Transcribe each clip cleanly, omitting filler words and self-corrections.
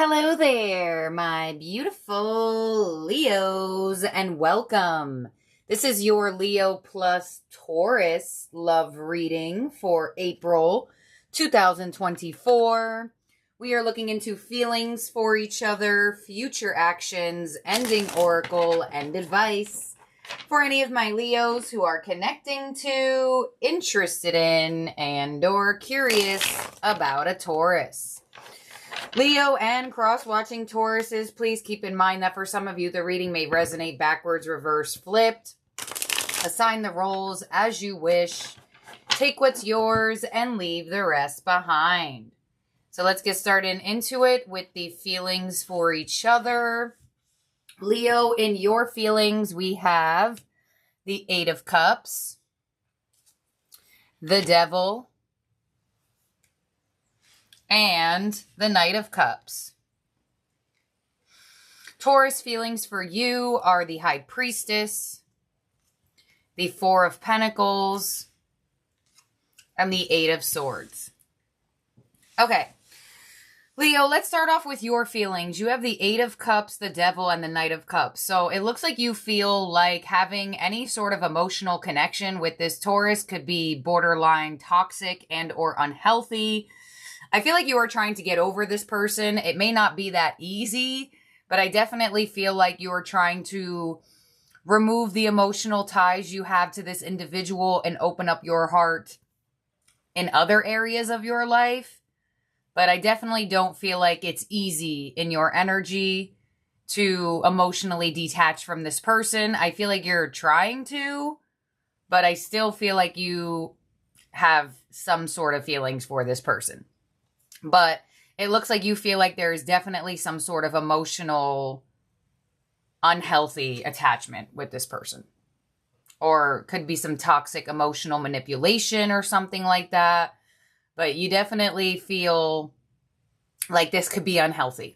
Hello there, my beautiful Leos, and welcome. This is your Leo plus Taurus love reading for April 2024. We are looking into feelings for each other, future actions, ending oracle, and advice for any of my Leos who are connecting to, interested in, and or curious about a Taurus. Leo and cross-watching Tauruses, please keep in mind that for some of you, the reading may resonate backwards, reverse, flipped. Assign the roles as you wish. Take what's yours and leave the rest behind. So let's get started into it with the feelings for each other. Leo, in your feelings, we have the Eight of Cups, the Devil, and the Knight of Cups. Taurus feelings for you are the High Priestess, the Four of Pentacles, and the Eight of Swords. Okay, Leo, let's start off with your feelings. You have the Eight of Cups, the Devil, and the Knight of Cups. So it looks like you feel like having any sort of emotional connection with this Taurus could be borderline toxic and or unhealthy. I feel like you are trying to get over this person. It may not be that easy, but I definitely feel like you are trying to remove the emotional ties you have to this individual and open up your heart in other areas of your life. But I definitely don't feel like it's easy in your energy to emotionally detach from this person. I feel like you're trying to, but I still feel like you have some sort of feelings for this person. But it looks like you feel like there is definitely some sort of emotional, unhealthy attachment with this person. Or could be some toxic emotional manipulation or something like that. But you definitely feel like this could be unhealthy.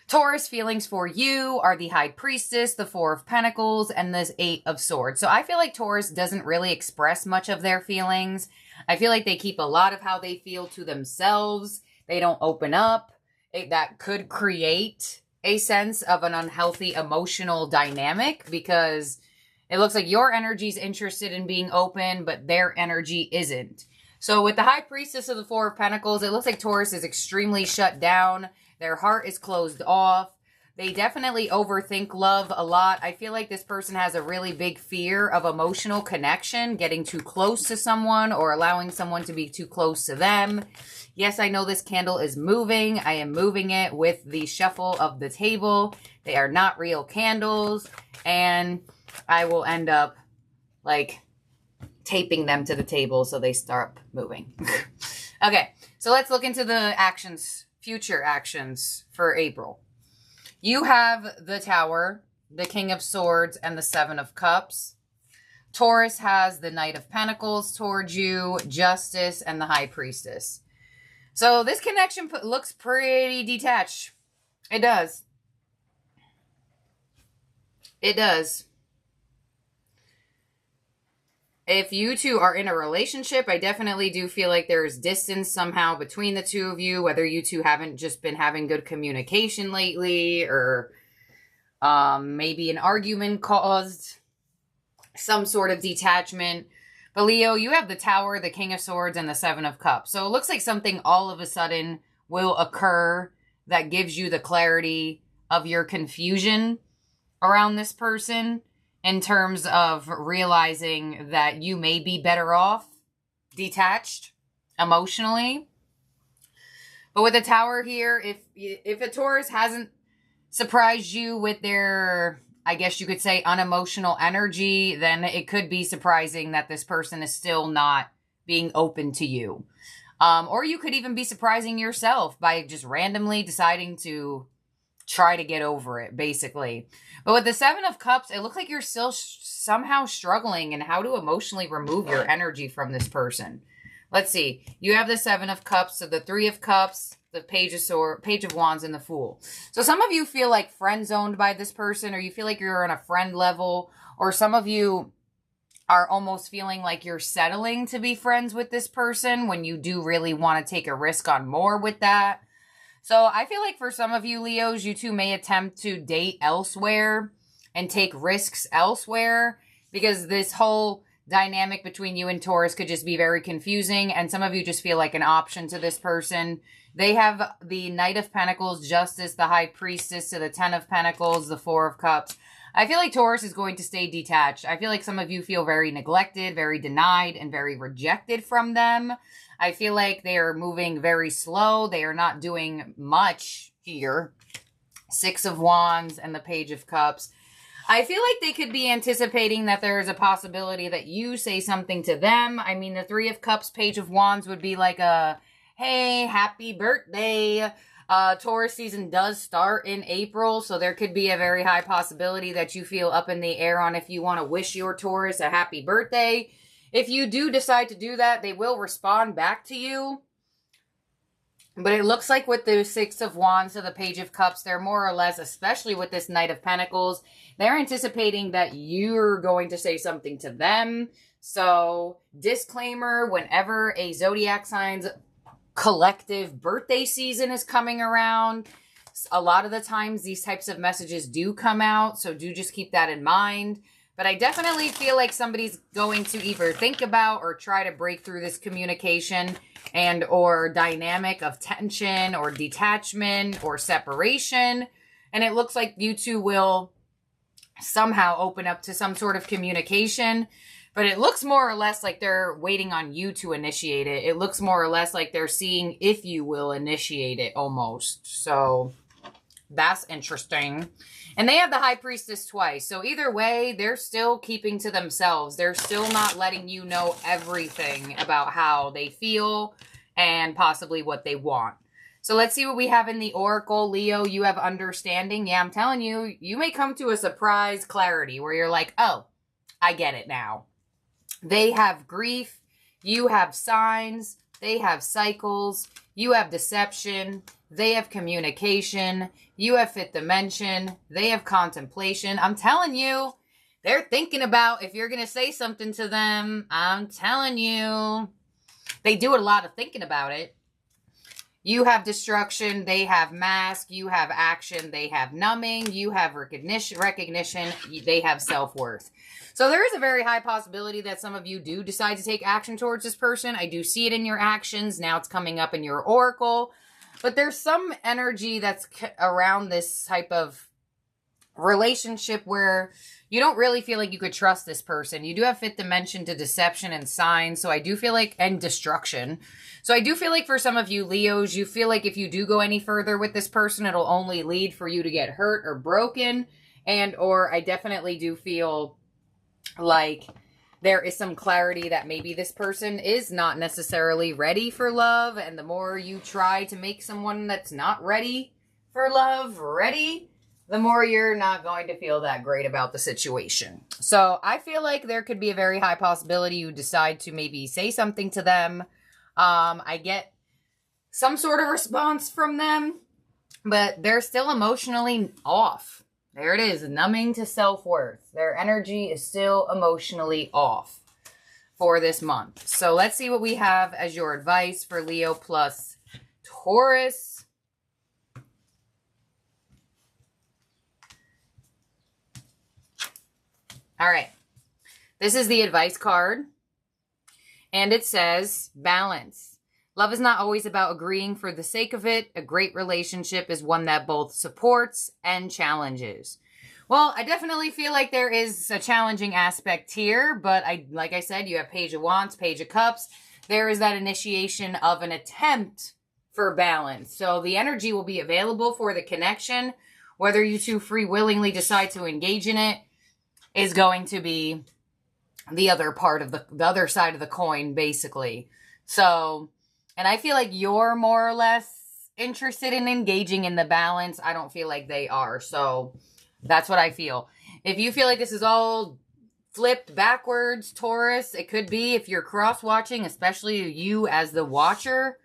Taurus feelings for you are the High Priestess, the Four of Pentacles, and the Eight of Swords. So I feel like Taurus doesn't really express much of their feelings. I feel like they keep a lot of how they feel to themselves. They don't open up. That could create a sense of an unhealthy emotional dynamic because it looks like your energy is interested in being open, but their energy isn't. So with the High Priestess of the Four of Pentacles, it looks like Taurus is extremely shut down. Their heart is closed off. They definitely overthink love a lot. I feel like this person has a really big fear of emotional connection, getting too close to someone or allowing someone to be too close to them. Yes, I know this candle is moving. I am moving it with the shuffle of the table. They are not real candles. And I will end up like taping them to the table so they start moving. Okay, so let's look into the actions, future actions for April. You have the Tower, the King of Swords, and the Seven of Cups. Taurus has the Knight of Pentacles towards you, Justice, and the High Priestess. So this connection looks pretty detached. It does. It does. If you two are in a relationship, I definitely do feel like there's distance somehow between the two of you, whether you two haven't just been having good communication lately or maybe an argument caused some sort of detachment. But Leo, you have the Tower, the King of Swords, and the Seven of Cups. So it looks like something all of a sudden will occur that gives you the clarity of your confusion around this person, in terms of realizing that you may be better off detached emotionally. But with the Tower here, if a Taurus hasn't surprised you with their, I guess you could say, unemotional energy, then it could be surprising that this person is still not being open to you. Or you could even be surprising yourself by just randomly deciding to try to get over it, basically. But with the Seven of Cups, it looks like you're still somehow struggling in how to emotionally remove your energy from this person. Let's see. You have the Seven of Cups, so the Three of Cups, the Page of Wands, and the Fool. So some of you feel like friend-zoned by this person, or you feel like you're on a friend level, or some of you are almost feeling like you're settling to be friends with this person when you do really want to take a risk on more with that. So I feel like for some of you Leos, you two may attempt to date elsewhere and take risks elsewhere, because this whole dynamic between you and Taurus could just be very confusing, and some of you just feel like an option to this person. They have the Knight of Pentacles, Justice, the High Priestess, to the Ten of Pentacles, the Four of Cups. I feel like Taurus is going to stay detached. I feel like some of you feel very neglected, very denied, and very rejected from them. I feel like they are moving very slow. They are not doing much here. Six of Wands and the Page of Cups. I feel like they could be anticipating that there is a possibility that you say something to them. I mean, the Three of Cups, Page of Wands would be like a, hey, happy birthday. Taurus season does start in April, so there could be a very high possibility that you feel up in the air on if you want to wish your Taurus a happy birthday. If you do decide to do that, they will respond back to you. But it looks like with the Six of Wands to the Page of Cups, they're more or less, especially with this Knight of Pentacles, they're anticipating that you're going to say something to them. So, disclaimer, whenever a zodiac sign's collective birthday season is coming around, a lot of the times these types of messages do come out, so do just keep that in mind. But I definitely feel like somebody's going to either think about or try to break through this communication and or dynamic of tension or detachment or separation. And it looks like you two will somehow open up to some sort of communication. But it looks more or less like they're waiting on you to initiate it. It looks more or less like they're seeing if you will initiate it almost. So that's interesting. And they have the High Priestess twice. So either way, they're still keeping to themselves. They're still not letting you know everything about how they feel and possibly what they want. So let's see what we have in the Oracle. Leo, you have understanding. Yeah, I'm telling you, you may come to a surprise clarity where you're like, oh, I get it now. They have grief. You have signs. They have cycles. You have deception. They have communication. You have fifth dimension. They have contemplation. I'm telling you, they're thinking about if you're going to say something to them. I'm telling you. They do a lot of thinking about it. You have destruction. They have mask. You have action. They have numbing. You have recognition. They have self-worth. So there is a very high possibility that some of you do decide to take action towards this person. I do see it in your actions. Now it's coming up in your Oracle. But there's some energy that's around this type of relationship where you don't really feel like you could trust this person. You do have fifth dimension to deception and signs. So I do feel like, and destruction. So I do feel like for some of you Leos, you feel like if you do go any further with this person, it'll only lead for you to get hurt or broken. And, or I definitely do feel like there is some clarity that maybe this person is not necessarily ready for love. And the more you try to make someone that's not ready for love ready, the more you're not going to feel that great about the situation. So I feel like there could be a very high possibility you decide to maybe say something to them. I get some sort of response from them, but they're still emotionally off. There it is, numbing to self-worth. Their energy is still emotionally off for this month. So let's see what we have as your advice for Leo plus Taurus. All right. This is the advice card. And it says, balance. Love is not always about agreeing for the sake of it. A great relationship is one that both supports and challenges. Well, I definitely feel like there is a challenging aspect here, but like I said, you have Page of Wands, Page of Cups. There is that initiation of an attempt for balance. So the energy will be available for the connection. Whether you two free willingly decide to engage in it is going to be the other part of the other side of the coin, basically. So, and I feel like you're more or less interested in engaging in the balance. I don't feel like they are. So that's what I feel. If you feel like this is all flipped backwards, Taurus, it could be if you're cross-watching, especially you as the watcher.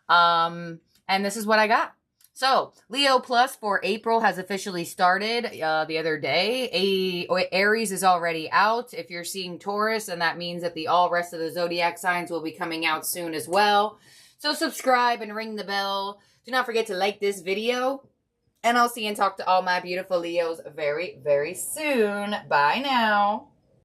And this is what I got. So, Leo Plus for April has officially started the other day. Aries is already out. If you're seeing Taurus, and that means that the all rest of the zodiac signs will be coming out soon as well. So, subscribe and ring the bell Do not forget to like this video. And I'll see and talk to all my beautiful Leos very, very soon. Bye now.